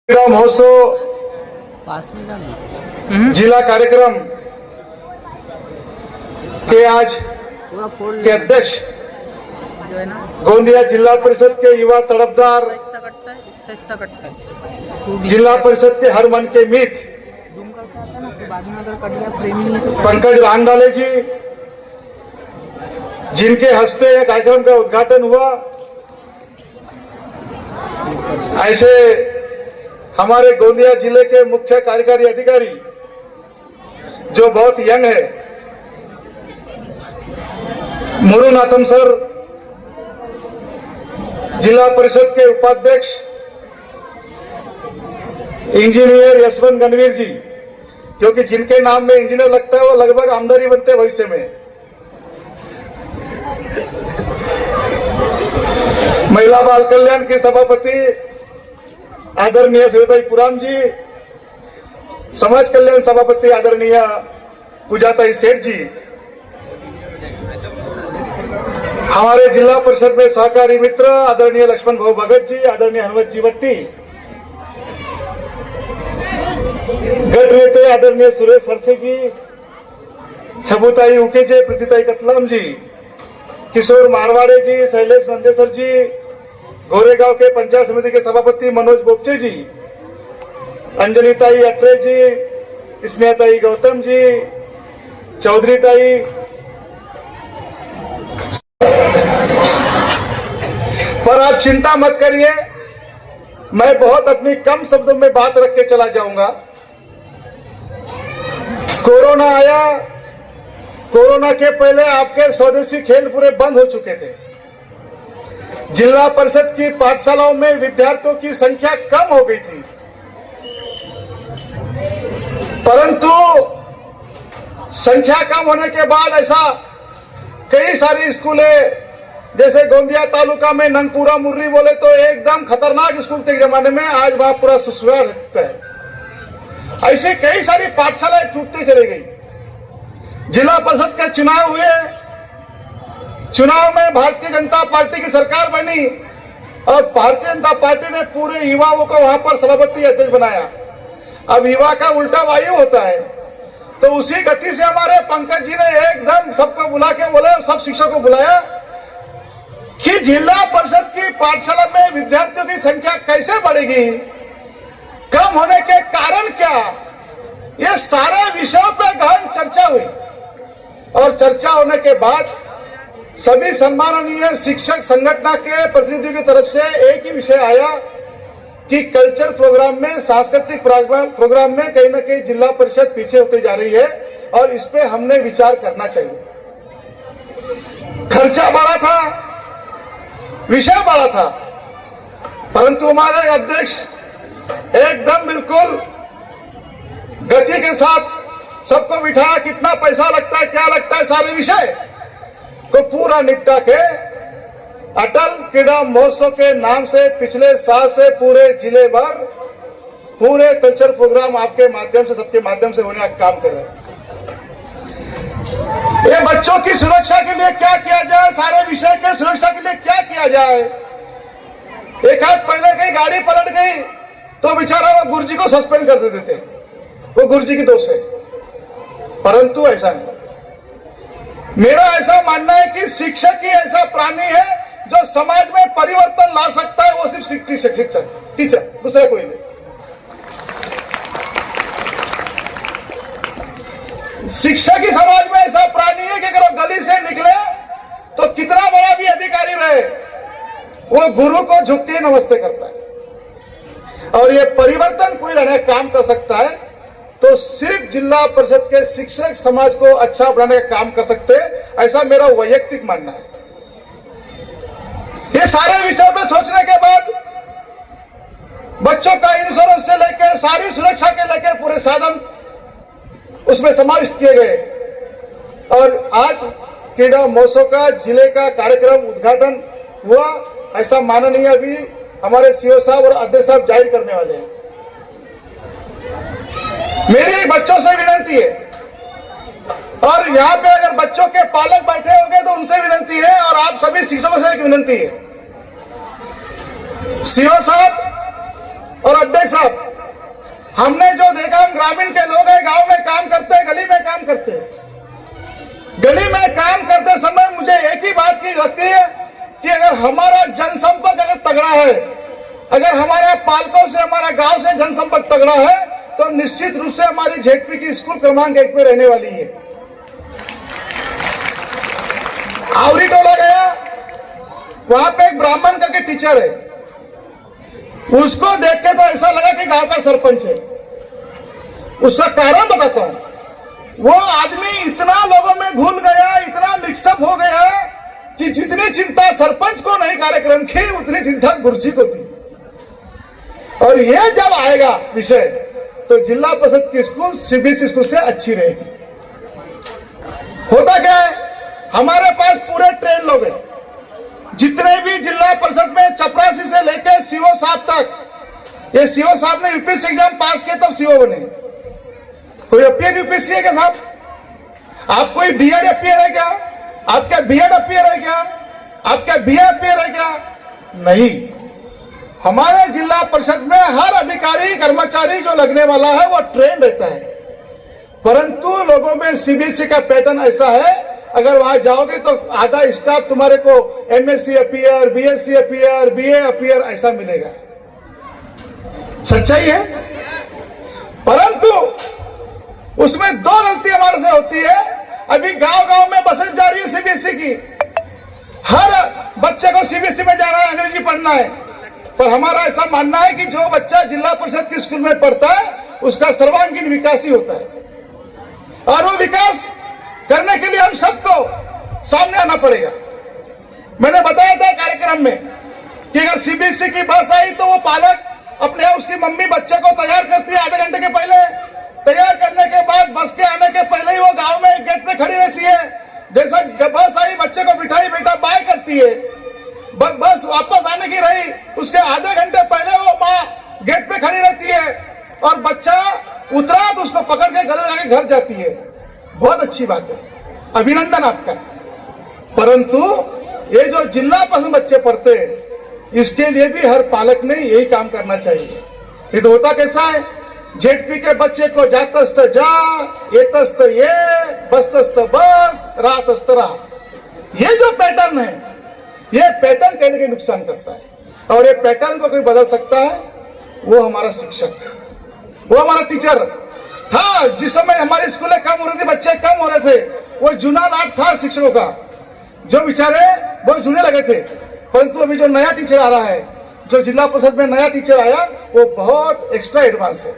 क्रीड़ा महोत्सव जिला कार्यक्रम के आज के अध्यक्ष गोंदिया जिला परिषद के युवा तड़पदार, जिला परिषद के हर मन के मीत पंकज रांगडाले जी, जिनके हस्ते कार्यक्रम का उद्घाटन हुआ। ऐसे हमारे गोंदिया जिले के मुख्य कार्यकारी अधिकारी जो बहुत यंग है, मुरुनाथम सर, जिला परिषद के उपाध्यक्ष इंजीनियर यशवंत गणवीर जी, क्योंकि जिनके नाम में इंजीनियर लगता है वो लगभग आमदानी बनते हैं भविष्य में। महिला बाल कल्याण के सभापति आदरणीय श्वेताई पुराम जी, समाज कल्याण सभापति आदरणीय पूजाताई सेठ जी, हमारे जिला परिषद में सहकारी मित्र आदरणीय लक्ष्मण भाऊ भगत जी, आदरणीय हनुमत जी भट्टी, गट नेते आदरणीय सुरेश हरसे जी, छबुताई उकेजे, प्रीतिताई कतलाम जी, किशोर मारवाड़े जी, शैलेश नंदेसर जी, गोरेगांव के पंचायत समिति के सभापति मनोज बोपचे जी, अंजलिताई अट्रे जी, स्नेहताई गौतम जी, चौधरी ताई, पर आप चिंता मत करिए, मैं बहुत अपनी कम शब्दों में बात रख के चला जाऊंगा। कोरोना आया, कोरोना के पहले आपके स्वदेशी खेल पूरे बंद हो चुके थे। जिला परिषद की पाठशालाओं में विद्यार्थियों की संख्या कम हो गई थी, परंतु संख्या कम होने के बाद ऐसा कई सारी स्कूलें, जैसे गोंदिया तालुका में नंगपुरा मुर्री बोले तो एकदम खतरनाक स्कूल थे जमाने में, आज वहां पूरा सुसुरार दिखता है। ऐसे कई सारी पाठशालाएं टूटती चली गई। जिला परिषद के चुनाव हुए, चुनाव में भारतीय जनता पार्टी की सरकार बनी और भारतीय जनता पार्टी ने पूरे युवाओं को वहां पर सभापति अध्यक्ष बनाया। अब युवा का उल्टा वायु होता है, तो उसी गति से हमारे पंकज जी ने एकदम सबको बुला के बोले, सब शिक्षकों को बुलाया कि जिला परिषद की पाठशाला में विद्यार्थियों की संख्या कैसे बढ़ेगी, कम होने के कारण क्या, ये सारे विषयों पर गहन चर्चा हुई। और चर्चा होने के बाद सभी सम्माननीय शिक्षक संगठन के प्रतिनिधियों की तरफ से एक ही विषय आया कि कल्चर प्रोग्राम में, सांस्कृतिक प्रोग्राम में कहीं ना कहीं जिला परिषद पीछे होती जा रही है और इस पे हमने विचार करना चाहिए। खर्चा बढ़ा था, विषय बढ़ा था, परंतु हमारे अध्यक्ष एकदम बिल्कुल गति के साथ सबको बिठाया, कितना पैसा लगता है, क्या लगता है, सारे विषय को पूरा निपटा के अटल क्रीड़ा महोत्सव के नाम से पिछले साल से पूरे जिले भर पूरे कल्चर प्रोग्राम आपके माध्यम से, सबके माध्यम से होने का काम कर रहे हैं। ये बच्चों की सुरक्षा के लिए क्या किया जाए, सारे विषय के सुरक्षा के लिए क्या किया जाए। एक हाथ पहले कहीं गाड़ी पलट गई तो बेचारा वो गुरुजी को सस्पेंड कर देते थे, वो गुरुजी की दोष है, परंतु ऐसा नहीं। मेरा ऐसा मानना है कि शिक्षक ही ऐसा प्राणी है जो समाज में परिवर्तन ला सकता है, वो सिर्फ टीचर, दूसरा कोई नहीं। शिक्षक ही समाज में ऐसा प्राणी है कि अगर वो गली से निकले तो कितना बड़ा भी अधिकारी रहे, वो गुरु को झुक के नमस्ते करता है। और ये परिवर्तन कोई लाने का काम कर सकता है तो सिर्फ जिला परिषद के शिक्षक समाज को अच्छा बनाने का काम कर सकते हैं, ऐसा मेरा वैयक्तिक मानना है। ये सारे विषयों पे सोचने के बाद बच्चों का इंश्योरेंस से लेकर सारी सुरक्षा के लेकर पूरे साधन उसमें समाविष्ट किए गए और आज क्रीड़ा महोत्सव का जिले का कार्यक्रम उद्घाटन हुआ। ऐसा माननीय अभी हमारे सीओ साहब और अध्यक्ष साहब जाहिर करने वाले हैं। मेरी बच्चों से विनती है, और यहाँ पे अगर बच्चों के पालक बैठे होंगे तो उनसे विनती है, और आप सभी शिक्षकों से एक विनती है। सीओ साहब और अध्यक्ष साहब, हमने जो देखा, हम ग्रामीण के लोग हैं, गांव में काम करते हैं, गली में काम करते हैं। गली में काम करते समय मुझे एक ही बात की लगती है कि अगर हमारा जनसंपर्क अगर तगड़ा है, अगर हमारे पालकों से, हमारा गांव से जनसंपर्क तगड़ा है, तो निश्चित रूप से हमारी जेडपी की स्कूल क्रमांक 1 पे रहने वाली है। आवरी टोला गया, वहां पे एक ब्राह्मण करके टीचर है, उसको देख के तो ऐसा लगा कि गांव का सरपंच है। उसका कारण बताता हूं, वो आदमी इतना लोगों में घुल गया, इतना मिक्सअप हो गया कि जितनी चिंता सरपंच को नहीं कार्यक्रम की, उतनी चिंता गुरुजी को थी। और ये जब आएगा विषय, तो जिला परिषद की स्कूल सीबीएसई स्कूल से अच्छी रहेगी। होता क्या है, हमारे पास पूरे ट्रेन लोग हैं, जितने भी जिला परिषद में चपरासी से लेकर सीओ साहब तक। ये सीओ साहब ने यूपीएससी एग्जाम पास किए तब सीओ बने। कोई अपियर यूपीएससी है क्या साहब? आप कोई बीएड अपियर है क्या? आपका बीएड अपियर है क्या? आपका बीए अपियर है क्या? नहीं। हमारे जिला परिषद में हर अधिकारी कर्मचारी जो लगने वाला है वो ट्रेन रहता है, परंतु लोगों में सीबीएसई का पैटर्न ऐसा है, अगर वहां जाओगे तो आधा स्टाफ तुम्हारे को MSc appear, BSc appear, BA appear ऐसा मिलेगा। सच्चाई है। परंतु उसमें दो गलती हमारे से होती है। अभी गांव-गांव में बसें जा रही है सीबीएसई की, हर बच्चे को सीबीएसई में जाना है, अंग्रेजी पढ़ना है। पर हमारा ऐसा मानना है कि जो बच्चा जिला परिषद के स्कूल में पढ़ता है उसका सर्वांगीण विकास ही होता है, और वो विकास करने के लिए हम सबको सामने आना पड़ेगा। मैंने बताया था कार्यक्रम में कि अगर सीबीएसई की बस आई तो वो पालक अपने उसकी मम्मी बच्चे को तैयार करती है आधे घंटे के पहले। तैयार करने के बाद बस के आने के पहले ही वो गांव में गेट पे खड़ी रहती है। जैसा बस आई, बच्चे को बिठाई, बेटा बाय करती है। बस वापस आने की रही, उसके आधे घंटे पहले वो माँ गेट पे खड़ी रहती है, और बच्चा उतरा तो उसको पकड़ के गले लगा घर जाती है। बहुत अच्छी बात है, अभिनंदन आपका। परंतु ये जो जिला परिषद बच्चे पढ़ते हैं, इसके लिए भी हर पालक ने यही काम करना चाहिए। ये तो होता कैसा है, जेडपी के बच्चे को जातस्त जा, एतस्त ये, बस्तस्त बस, रातस्त रा, ये जो पैटर्न है, ये पैटर्न कहीं ना कहीं नुकसान करता है। और ये पैटर्न को कोई बदल सकता है, वो हमारा शिक्षक, वो हमारा टीचर था। जिस समय हमारी स्कूलें कम हो रही थी, बच्चे कम हो रहे थे, वो जुना लाट था शिक्षकों का, जो बेचारे बहुत जुने लगे थे। परंतु अभी जो नया टीचर आ रहा है, जो जिला परिषद में नया टीचर आया, वो बहुत एक्स्ट्रा एडवांस है,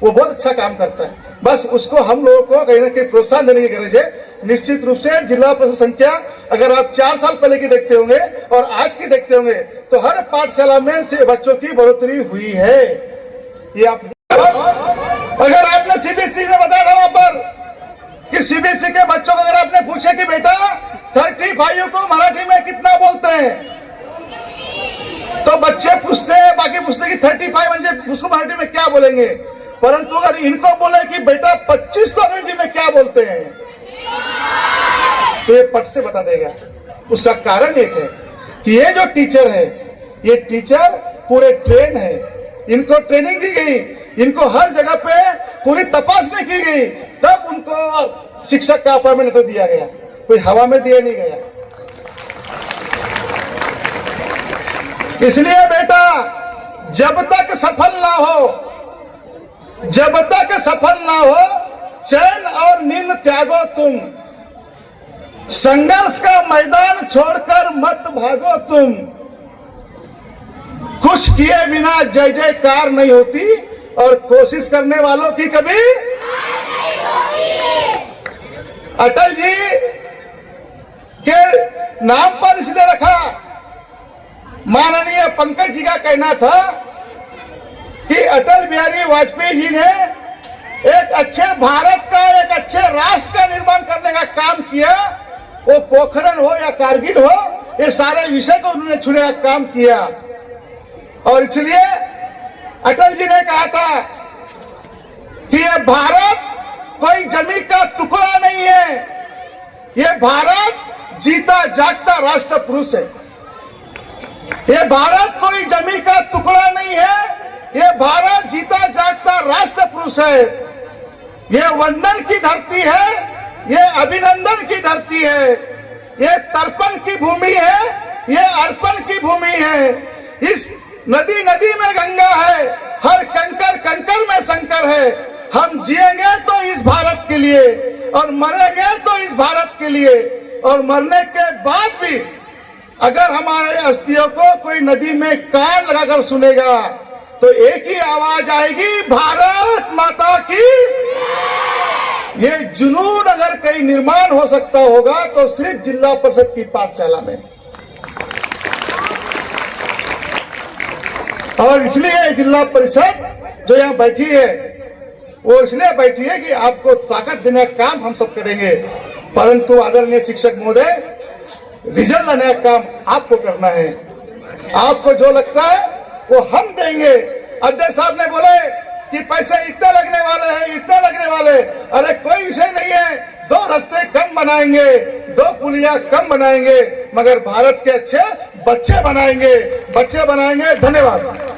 वो बहुत अच्छा काम करता है। बस उसको हम लोगों को कहीं ना कहीं प्रोत्साहन देने की गरज है। निश्चित रूप से जिला परिषद संख्या अगर आप 4 साल पहले की देखते होंगे और आज की देखते होंगे, तो हर पाठशाला में से बच्चों की बढ़ोतरी हुई है। ये आप अगर आपने सीबीएसई में बताया था वहां पर कि सीबीएसई के बच्चों को अगर आपने पूछे कि बेटा 35 को मराठी में कितना बोलते हैं, तो बच्चे पूछते हैं, बाकी पूछते हैं कि 35 म्हणजे उसको मराठी में क्या बोलेंगे। परंतु अगर इनको बोले कि बेटा 25 को अंग्रेजी में क्या बोलते हैं, तो ये पट से बता देगा। उसका कारण एक है कि ये जो टीचर है, ये टीचर पूरे ट्रेन है, इनको ट्रेनिंग दी गई, इनको हर जगह पे पूरी तपासनी की गई, तब उनको शिक्षक का अपॉइंटमेंट लेटर दिया गया, कोई हवा में दिया नहीं गया। इसलिए बेटा, जब तक सफल ना हो, जब तक सफल ना हो, चैन और नींद त्यागो तुम, संघर्ष का मैदान छोड़कर मत भागो तुम, कुछ किए बिना जय जयकार नहीं होती, और कोशिश करने वालों की कभी अटल जी के नाम पर इसलिए रखा। माननीय पंकज जी का कहना था कि अटल बिहारी वाजपेयी जी ने एक अच्छे भारत का, एक अच्छे राष्ट्र का निर्माण करने का काम किया। वो पोखरण हो या कारगिल हो, ये सारे विषय को उन्होंने छूने का काम किया। और इसलिए अटल जी ने कहा था कि ये भारत कोई जमीन का टुकड़ा नहीं है, ये भारत जीता जागता राष्ट्र पुरुष है। ये भारत कोई जमीन का टुकड़ा नहीं है, ये भारत जीता जागता राष्ट्र पुरुष है। ये वंदन की धरती है, ये अभिनंदन की धरती है, ये तर्पण की भूमि है, ये अर्पण की भूमि है। इस नदी नदी में गंगा है, हर कंकर कंकर में शंकर है। हम जिएंगे तो इस भारत के लिए और मरेंगे तो इस भारत के लिए। और मरने के बाद भी अगर हमारे अस्थियों को कोई नदी में कान लगाकर सुनेगा तो एक ही आवाज आएगी, भारत माता की। ये जुनून अगर कहीं निर्माण हो सकता होगा तो सिर्फ जिला परिषद की पाठशाला में। और इसलिए जिला परिषद जो यहाँ बैठी है वो इसलिए बैठी है कि आपको ताकत देने का काम हम सब करेंगे, परंतु आदरणीय शिक्षक महोदय, रिजल्ट लाने का काम आपको करना है। आपको जो लगता है वो हम देंगे। अध्यक्ष साहब ने बोले कि पैसे इतने लगने वाले हैं, इतने लगने वाले। अरे कोई विषय नहीं है, 2 रास्ते कम बनाएंगे, 2 पुलिया कम बनाएंगे, मगर भारत के अच्छे बच्चे बनाएंगे, बच्चे बनाएंगे। धन्यवाद।